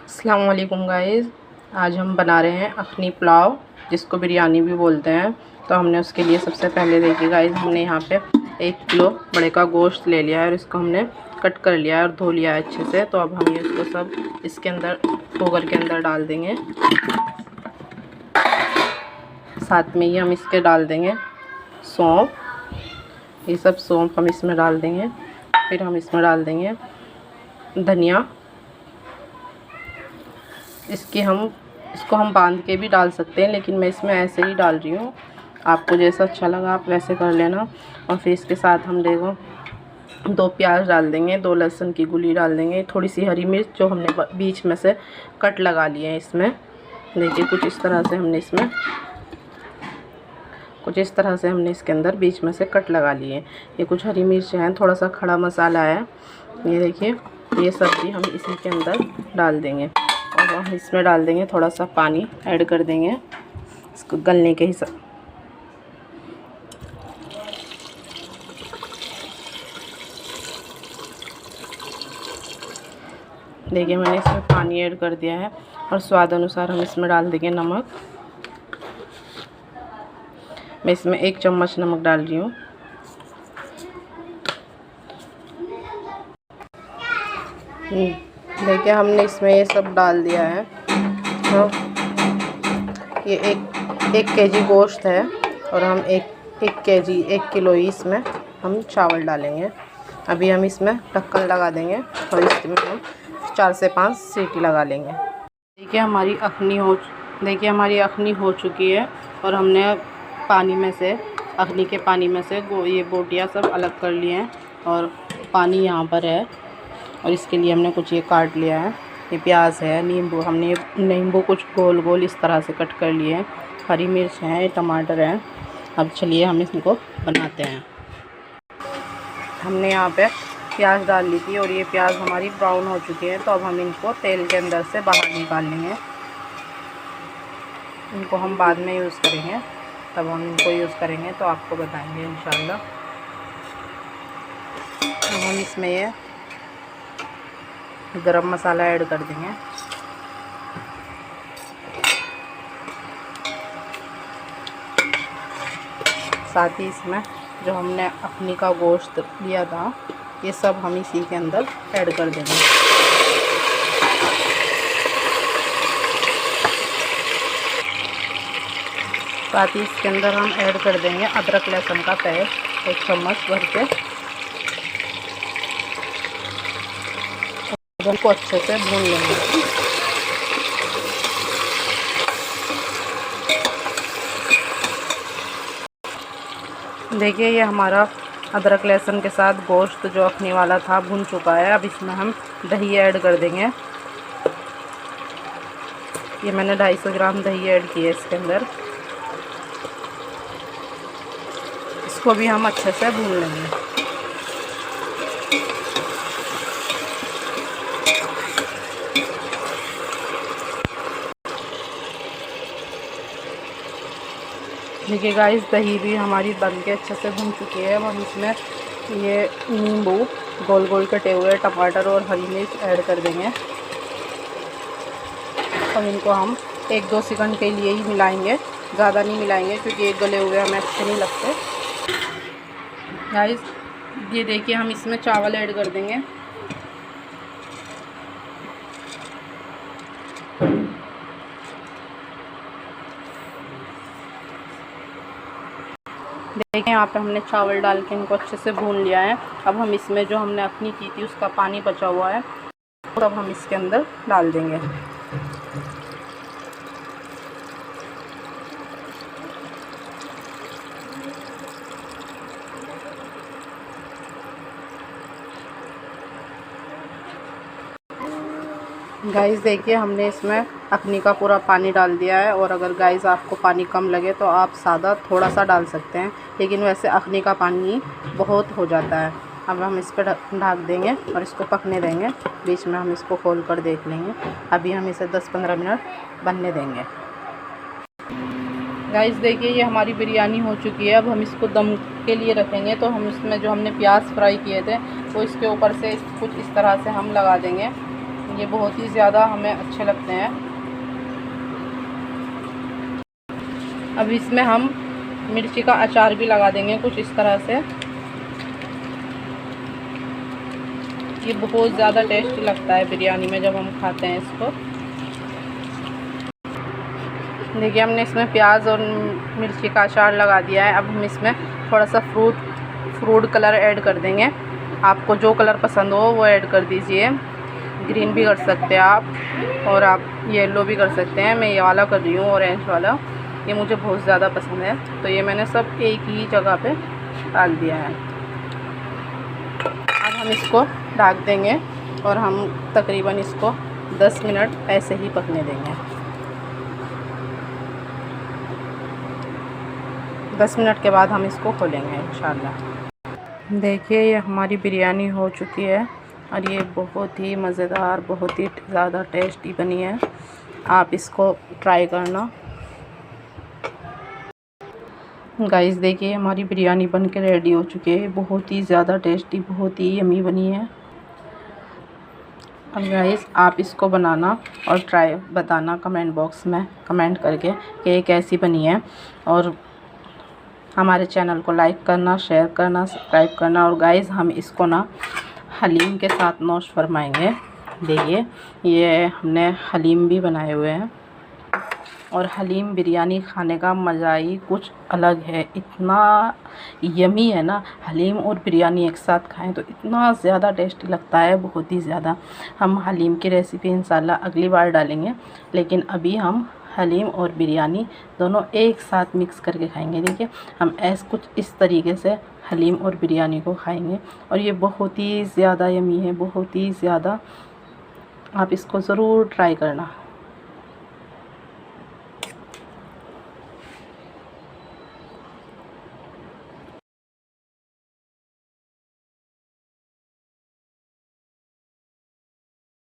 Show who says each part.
Speaker 1: अस्सलाम वालेकुम गाइस। आज हम बना रहे हैं अखनी पुलाव, जिसको बिरयानी भी बोलते हैं। तो हमने उसके लिए सबसे पहले देखिए गाइस, हमने यहाँ पे 1 किलो बड़े का गोश्त ले लिया है और इसको हमने कट कर लिया है और धो लिया है अच्छे से। तो अब हम इसको सब इसके अंदर कुकर के अंदर डाल देंगे। साथ में ही हम इसके डाल देंगे सौंफ, ये सब सौंफ हम इसमें डाल देंगे। फिर हम इसमें डाल देंगे धनिया। इसको हम बांध के भी डाल सकते हैं, लेकिन मैं इसमें ऐसे ही डाल रही हूँ। आपको जैसा अच्छा लगा आप वैसे कर लेना। और फिर इसके साथ हम देखो 2 प्याज डाल देंगे, 2 लहसुन की गुली डाल देंगे, थोड़ी सी हरी मिर्च जो हमने बीच में से कट लगा लिए हैं इसमें। देखिए कुछ इस तरह से हमने इसके अंदर बीच में से कट लगा लिए। ये कुछ हरी मिर्च हैं, थोड़ा सा खड़ा मसाला है। ये देखिए ये सब्ज़ी हम इसी के अंदर डाल देंगे और हम इसमें डाल देंगे थोड़ा सा पानी ऐड कर देंगे इसको गलने के हिसाब। देखिए मैंने इसमें पानी ऐड कर दिया है और स्वाद अनुसार हम इसमें डाल देंगे नमक। मैं इसमें 1 चम्मच नमक डाल रही हूँ। देखिए हमने इसमें ये सब डाल दिया है। तो ये एक केजी गोश्त है और हम एक किलो ही इसमें हम चावल डालेंगे। अभी हम इसमें ढक्कन लगा देंगे और इसमें हम 4 से 5 सीटी लगा लेंगे। देखिए हमारी अखनी हो चुकी है और हमने अखनी के पानी में से ये बोटियाँ सब अलग कर लिए हैं और पानी यहाँ पर है। और इसके लिए हमने कुछ ये काट लिया है, ये प्याज है, नींबू कुछ गोल गोल इस तरह से कट कर लिए हैं, हरी मिर्च है, टमाटर है। अब चलिए हम इसको बनाते हैं। हमने यहाँ पे प्याज डाल ली थी और ये प्याज हमारी ब्राउन हो चुकी है। तो अब हम इनको तेल के अंदर से बाहर निकाल लेंगे। इनको हम बाद में यूज़ करेंगे, तब हम इनको यूज़ करेंगे तो आपको बताएंगे इंशाल्लाह। अब हम इसमें ये गरम मसाला ऐड कर देंगे। साथ ही इसमें जो हमने अखनी का गोश्त लिया था ये सब हम इसी के अंदर ऐड कर देंगे। साथ ही इसके अंदर हम ऐड कर देंगे अदरक लहसुन का पेस्ट 1 चम्मच भर के। को अच्छे से भून लेंगे। देखिए ये हमारा अदरक लहसुन के साथ गोश्त जो अखनी वाला था भून चुका है। अब इसमें हम दही ऐड कर देंगे। ये मैंने 250 ग्राम दही ऐड की है इसके अंदर। इसको भी हम अच्छे से भून लेंगे। देखिए गाइस दही भी हमारी बन के अच्छे से भुन चुकी है। अब हम इसमें ये नींबू गोल गोल कटे हुए, टमाटर और हरी मिर्च ऐड कर देंगे और इनको हम 1-2 सेकंड के लिए ही मिलाएंगे, ज़्यादा नहीं मिलाएंगे क्योंकि ये गले हुए हमें अच्छे नहीं लगते। गाइस ये देखिए हम इसमें चावल ऐड कर देंगे। देखिए यहाँ पे हमने चावल डाल के इनको अच्छे से भून लिया है। अब हम इसमें जो हमने अखनी की थी उसका पानी बचा हुआ है और अब हम इसके अंदर डाल देंगे। गाइस देखिए हमने इसमें अखनी का पूरा पानी डाल दिया है। और अगर गाइस आपको पानी कम लगे तो आप सादा थोड़ा सा डाल सकते हैं, लेकिन वैसे अखनी का पानी बहुत हो जाता है। अब हम इस पर ढक देंगे और इसको पकने देंगे। बीच में हम इसको खोल कर देख लेंगे। अभी हम इसे 10-15 मिनट बनने देंगे। गाइस देखिए ये हमारी बिरयानी हो चुकी है। अब हम इसको दम के लिए रखेंगे। तो हम इसमें जो हमने प्याज फ्राई किए थे वो इसके ऊपर से कुछ इस तरह से हम लगा देंगे ये बहुत ही ज़्यादा हमें अच्छे लगते हैं। अब इसमें हम मिर्ची का अचार भी लगा देंगे कुछ इस तरह से। ये बहुत ज़्यादा टेस्टी लगता है बिरयानी में जब हम खाते हैं इसको। देखिए हमने इसमें प्याज और मिर्ची का अचार लगा दिया है। अब हम इसमें थोड़ा सा फ्रूट कलर ऐड कर देंगे। आपको जो कलर पसंद हो वो ऐड कर दीजिए। ग्रीन भी कर सकते हैं आप, और आप येलो भी कर सकते हैं। मैं ये वाला कर रही हूँ, ऑरेंज वाला। ये मुझे बहुत ज़्यादा पसंद है, तो ये मैंने सब एक ही जगह पे डाल दिया है। अब हम इसको ढक देंगे और हम तकरीबन इसको 10 मिनट ऐसे ही पकने देंगे। 10 मिनट के बाद हम इसको खोलेंगे इंशाल्लाह। देखिए ये हमारी बिरयानी हो चुकी है और ये बहुत ही मज़ेदार, बहुत ही ज़्यादा टेस्टी बनी है। आप इसको ट्राई करना गाइस। देखिए हमारी बिरयानी बन के रेडी हो चुकी है। बहुत ही ज़्यादा टेस्टी, बहुत ही यमी बनी है। अब गाइस आप इसको बनाना और ट्राई बताना कमेंट बॉक्स में कमेंट करके कि ये कैसी बनी है। और हमारे चैनल को लाइक करना, शेयर करना, सब्सक्राइब करना। और गाइस हम इसको ना हलीम के साथ नोश फरमाएंगे। देखिए ये हमने हलीम भी बनाए हुए हैं, और हलीम बिरयानी खाने का मज़ा ही कुछ अलग है। इतना यमी है ना, हलीम और बिरयानी एक साथ खाएं तो इतना ज़्यादा टेस्टी लगता है, बहुत ही ज़्यादा। हम हलीम की रेसिपी इंशाल्लाह अगली बार डालेंगे, लेकिन अभी हम हलीम और बिरयानी दोनों एक साथ मिक्स करके खाएंगे। देखिए हम कुछ इस तरीके से हलीम और बिरयानी को खाएंगे, और ये बहुत ही ज़्यादा यमी है, बहुत ही ज़्यादा। आप इसको ज़रूर ट्राई करना।